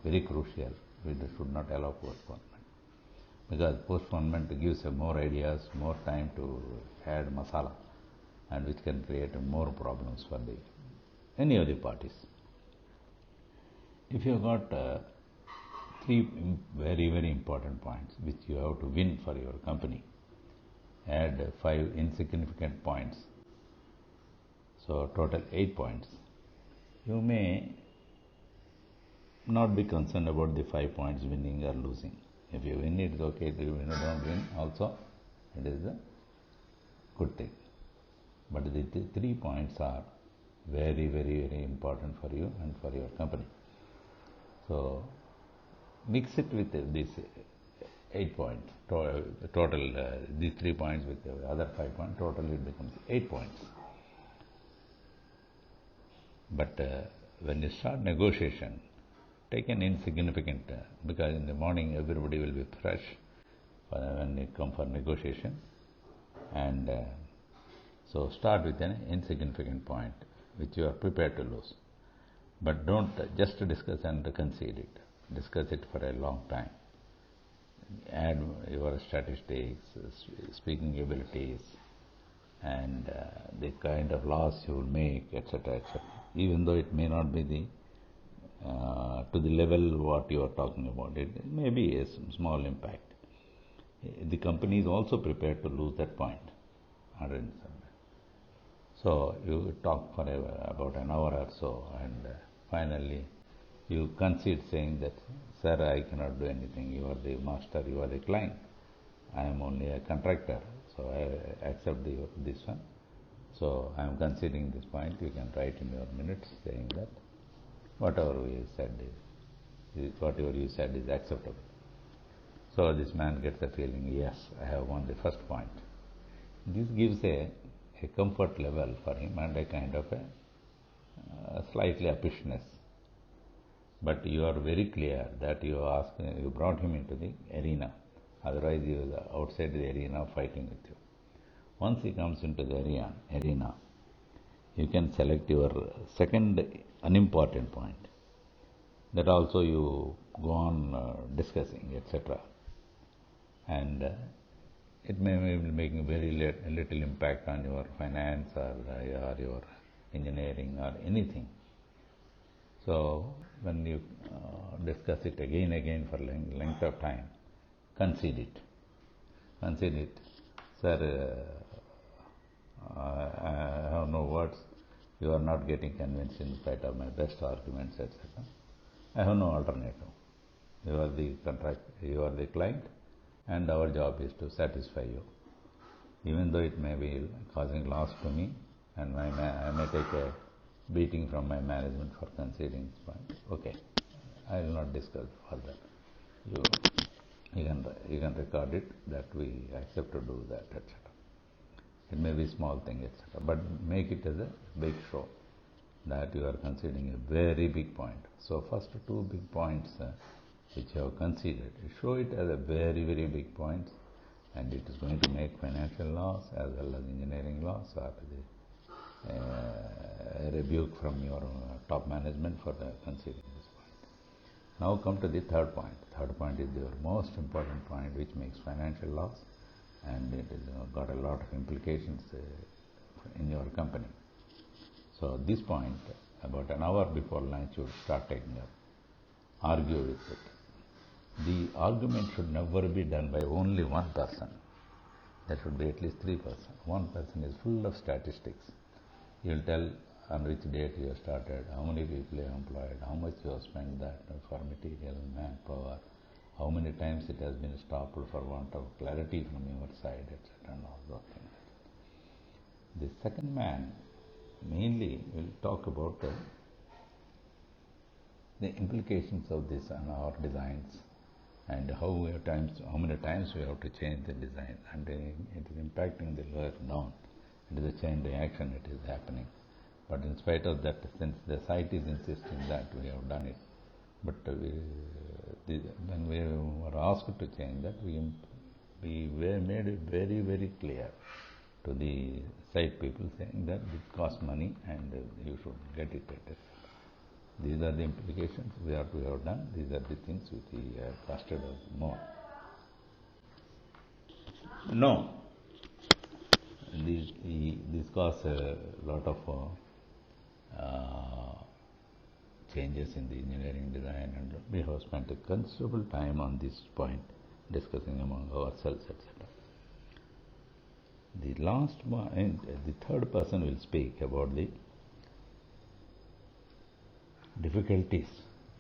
very crucial. We should not allow postponement, because postponement gives more ideas, more time to add masala, and which can create more problems for any of the parties. If you have got 3 very, very important points which you have to win for your company, add 5 insignificant points, so total 8 points. You may not be concerned about the 5 points winning or losing. If you win, it is okay. If you don't win, also it is a good thing. But the 3 points are very, very, very important for you and for your company. So mix it with these 8 points. Total these 3 points with the other 5 points. Total it becomes 8 points. But when you start negotiation, take an insignificant, because in the morning everybody will be fresh when you come for negotiation, and so start with an insignificant point which you are prepared to lose. But don't just discuss and concede it. Discuss it for a long time. Add your statistics, speaking abilities, and the kind of loss you will make, etc., etc. Even though it may not be to the level what you are talking about, it may be a small impact. The company is also prepared to lose that point. So you talk for about an hour or so, and finally you concede, saying that, sir, I cannot do anything. You are the master, you are the client. I am only a contractor, so I accept this one. So I am conceding this point. You can write in your minutes saying that whatever you said is acceptable. So this man gets the feeling, yes, I have won the first point. This gives a comfort level for him and a kind of a slightly uppishness. But you are very clear that you brought him into the arena. Otherwise he was outside the arena fighting with you. Once he comes into the arena, you can select your second unimportant point. That also you go on discussing, etc. And it may be making very little impact on your finance or your engineering or anything. So when you discuss it again for length of time, concede it. Sir, I have no words. You are not getting convinced in spite of my best arguments, etc. I have no alternative. You are the client, and our job is to satisfy you. Even though it may be causing loss to me, and I may take a beating from my management for conceding this point. Okay, I will not discuss further. You can record it that we accept to do that, etc. It may be a small thing, etc. But make it as a big show that you are conceding a very big point. So first two big points which you have conceded, show it as a very, very big point, and it is going to make financial loss as well as engineering loss or a rebuke from your top management for conceding this point. Now come to the third point. Third point is your most important point, which makes financial loss, and it has got a lot of implications in your company. So this point, about an hour before lunch, you start taking up. Argue with it. The argument should never be done by only one person. There should be at least three persons. One person is full of statistics. He will tell on which date you have started, how many people you have employed, how much you have spent that for material, manpower, how many times it has been stopped for want of clarity from your side, etc. and all those things. The second man mainly will talk about the implications of this on our designs, and how many times we have to change the design, and it is impacting the lower down. It is a chain reaction, it is happening. But in spite of that, since the site is insisting that, we have done it. But when we were asked to change that, we made it very, very clear to the site people, saying that it costs money and you should get it. These are the implications we have done. These are the things which costed us more. No, this caused a lot of changes in the engineering design, and we have spent a considerable time on this point, discussing among ourselves, etc. The last one, the third person will speak about the difficulties.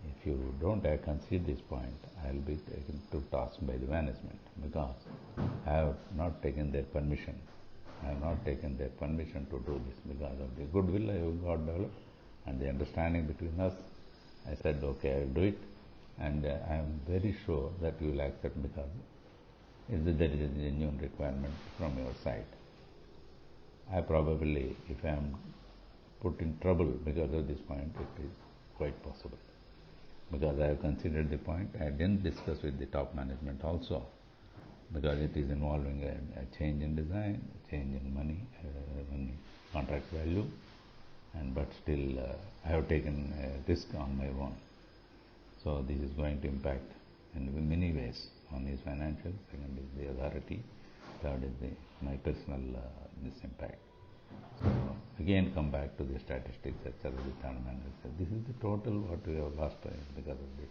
If you don't concede this point, I will be taken to task by the management, because I have not taken their permission. I have not taken their permission to do this. Because of the goodwill I have got developed and the understanding between us, I said, okay, I will do it, and I am very sure that you will accept, because there is a genuine requirement from your side. I probably, if I am put in trouble because of this point, it is quite possible. Because I have considered the point, I didn't discuss with the top management also, because it is involving a change in design, a change in money contract value, but still I have taken a risk on my own. So this is going to impact in many ways. One is financial, second is the authority, third is my personal this impact. So again come back to the statistics, etc. The third man said, this is the total what we have lost because of this.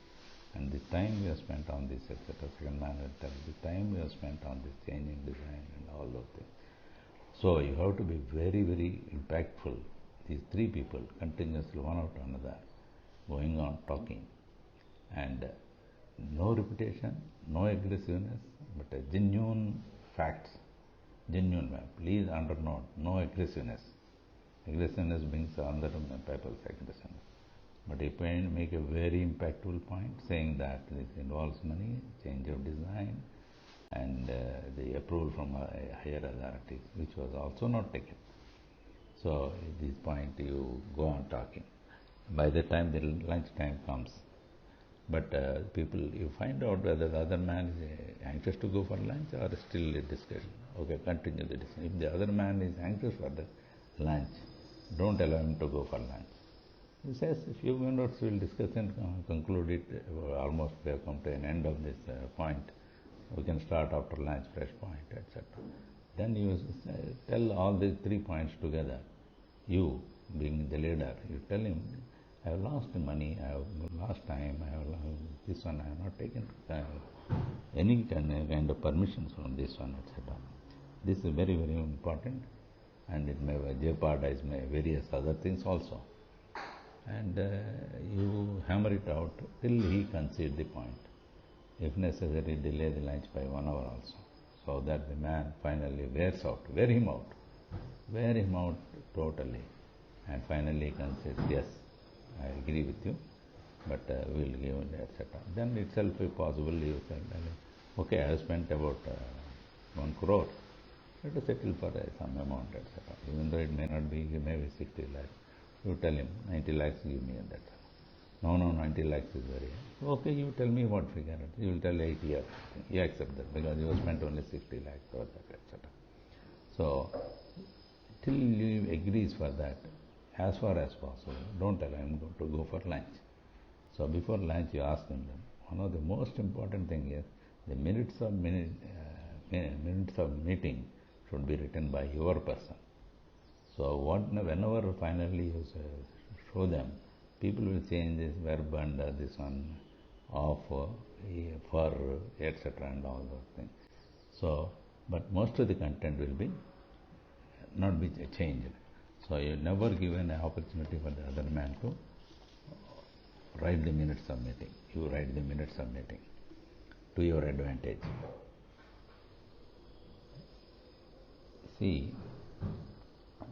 And the time we have spent on this, etc. Second man will tell the time we have spent on this changing design and all those things. So you have to be very, very impactful. These three people continuously one after another, going on talking, and no repetition, no aggressiveness, but a genuine facts, genuine. Please undernote, no aggressiveness. Aggressiveness brings another people's aggression. But if I make a very impactful point saying that this involves money, change of design, and the approval from higher authorities, which was also not taken. So at this point you go on talking. By the time the lunch time comes, but people, you find out whether the other man is anxious to go for lunch or still a discussion. Okay, continue the discussion. If the other man is anxious for the lunch, don't allow him to go for lunch. He says a few minutes we will discuss and conclude it. Almost we have come to an end of this point. We can start after lunch, fresh point, etc. Then you tell all these 3 points together. You, being the leader, you tell him, I have lost money, I have lost time, I have lost this one, I have not taken any kind of permissions from this one, etc. This is very, very important, and it may jeopardize various other things also. And you hammer it out till he concedes the point. If necessary, delay the lunch by 1 hour also, so that the man finally wears out, wear him out totally, and finally concedes, yes, I agree with you, but we will give it, etc. Then itself, if possible, you say, okay, I have spent about 1 crore, let us settle for some amount, etc. Even though it may not be, maybe 60 lakhs. You tell him, 90 lakhs give me, and that's all. No, 90 lakhs is very high. Okay, you tell me what figure. You will tell 80 or something. You accept that because you have spent only 60 lakhs or that, etc. So, till you agrees for that, as far as possible, don't allow him to go for lunch. So before lunch you ask him, one of the most important thing is the minutes of meeting should be written by your person. So whenever finally you show them, people will change this verb and this one of, for, etc. and all those things. So, but most of the content will not be changed. So you never give an opportunity for the other man to write the minutes of meeting. You write the minutes of meeting to your advantage. See,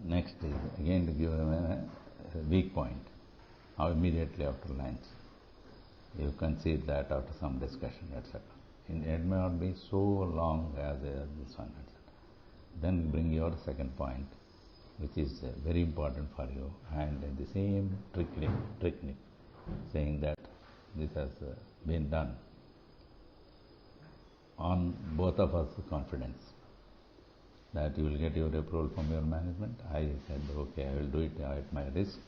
next is again to give a weak point. How immediately after lunch you concede that after some discussion, etc. It may not be so long as this one, etc. Then bring your second point, which is very important for you, and the same technique, saying that this has been done on both of us confidence, that you will get your approval from your management. I said, okay, I will do it at my risk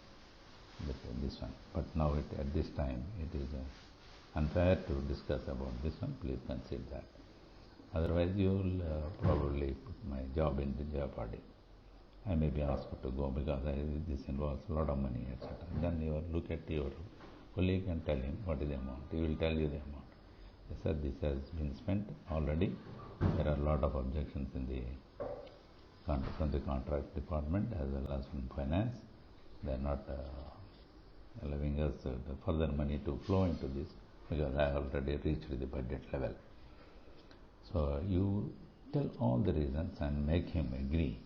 with this one, but now at this time it is unfair to discuss about this one, please consider that. Otherwise you will probably put my job into jeopardy. I may be asked to go because this involves a lot of money, etc. Then you look at your colleague and tell him what is the amount. He will tell you the amount. He said this has been spent already. There are a lot of objections in from the contract department as well as from finance. They are not allowing us further money to flow into this because I already reached the budget level. So you tell all the reasons and make him agree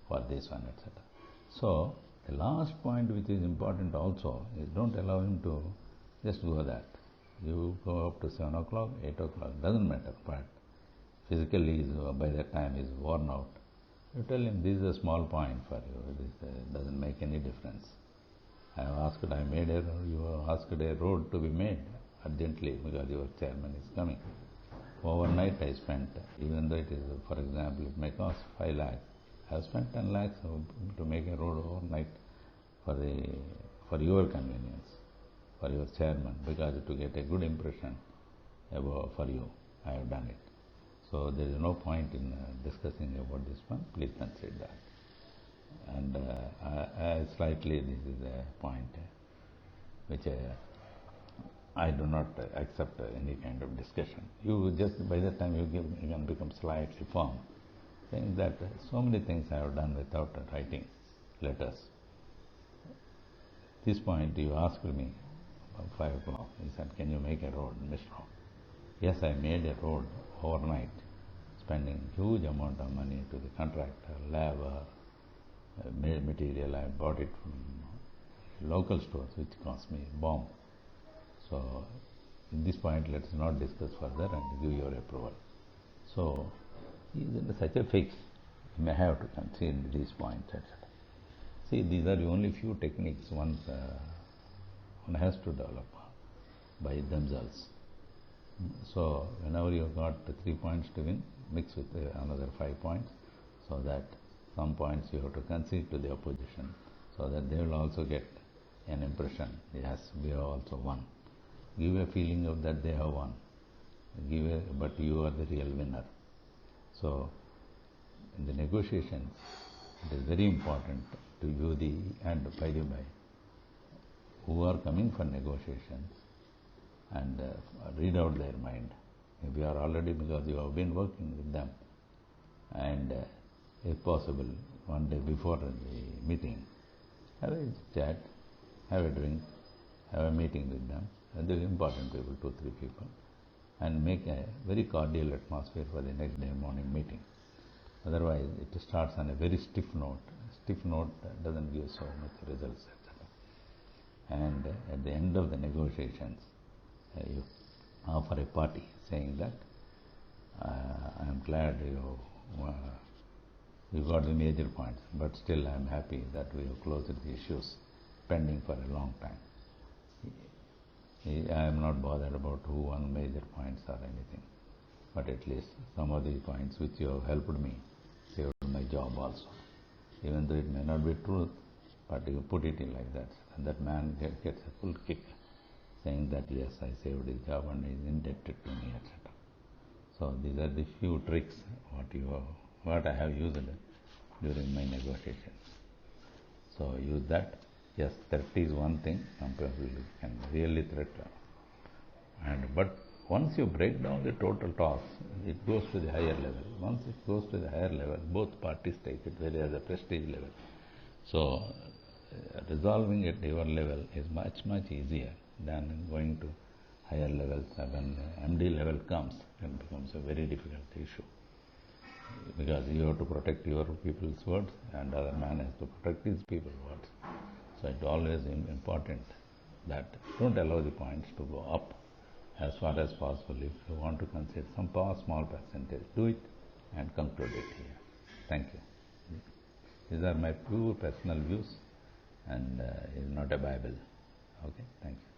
for this one, etc. So the last point which is important also is don't allow him to just go that. You go up to 7 o'clock, 8 o'clock, doesn't matter, but physically by that time is worn out. You tell him this is a small point for you, this doesn't make any difference. You have asked a road to be made urgently because your chairman is coming. Overnight I spent, even though it is, for example, it may cost 5 lakhs, I have spent 10 lakhs to make a road overnight for your convenience, for your chairman, because to get a good impression for you, I have done it. So there is no point in discussing about this one. Please consider that. And slightly this is a point which I do not accept any kind of discussion. You just by the time you can become slightly firm, saying that so many things I have done without writing letters. This point you asked me about 5 o'clock. He said, "Can you make a road, Mr. Road?" Yes, I made a road overnight, spending huge amount of money to the contractor, labor, material. I bought it from local stores, which cost me a bomb. So, in this point, let us not discuss further and give your approval. So, he is in such a fix. You may have to consider these points, etc. See, these are the only few techniques one has to develop by themselves. So, whenever you have got 3 points to win, mix with another 5 points, so that some points you have to concede to the opposition, so that they will also get an impression, yes, we have also won. Give a feeling of that they have won. But you are the real winner. So, in the negotiations, it is very important to view and by the way, who are coming for negotiations and read out their mind. Maybe you are already, because you have been working with them, and if possible, one day before the meeting, have a chat, have a drink, have a meeting with them, and the important people, 2-3 people, and make a very cordial atmosphere for the next day morning meeting. Otherwise, it starts on a very stiff note. Stiff note doesn't give so much results, etc. And at the end of the negotiations, you offer a party, saying that I am glad you got the major points, but still I am happy that we have closed the issues pending for a long time. I am not bothered about who won major points or anything, but at least some of these points which you have helped me saved my job also. Even though it may not be truth, but you put it in like that, and that man gets a full kick, saying that yes, I saved his job and he is indebted to me, etc. So these are the few tricks what I have used during my negotiations. So use that. Yes, threat is one thing. Some people can really threaten. But once you break down the total toss, it goes to the higher level. Once it goes to the higher level, both parties take it very as a prestige level. So resolving at your level is much, much easier than going to higher levels. When MD level comes, it becomes a very difficult issue, because you have to protect your people's words and other man has to protect his people's words. So it's always important that don't allow the points to go up as far as possible. If you want to consider some small percentage, do it and conclude it here. Thank you. These are my pure personal views, and is not a Bible. Okay, thank you.